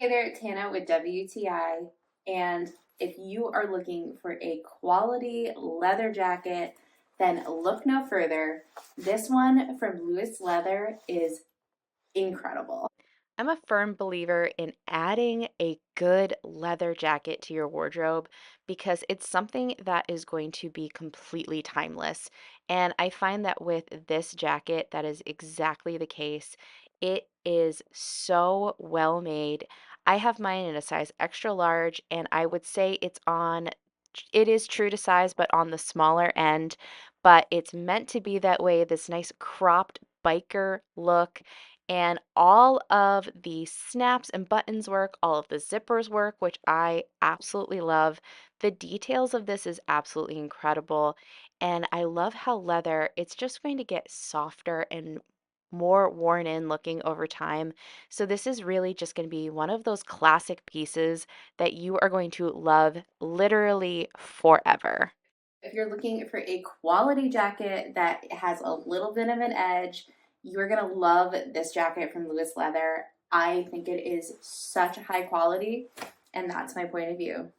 Hey there, it's Hannah with WTI, and if you are looking for a quality leather jacket, then look no further. This one from Lewis Leather is incredible. I'm a firm believer in adding a good leather jacket to your wardrobe because it's something that is going to be completely timeless. And I find that with this jacket, that is exactly the case. It is so well made. I have mine in a size extra large, and I would say it is true to size, but on the smaller end. But it's meant to be that way, this nice cropped biker look. And all of the snaps and buttons work, all of the zippers work, which I absolutely love. The details of this is absolutely incredible. And I love how leather, it's just going to get softer and more worn in looking over time. So this is really just going to be one of those classic pieces that you are going to love literally forever. If you're looking for a quality jacket that has a little bit of an edge, you're gonna love this jacket from Lewis Leather. I think it is such high quality, and that's my point of view.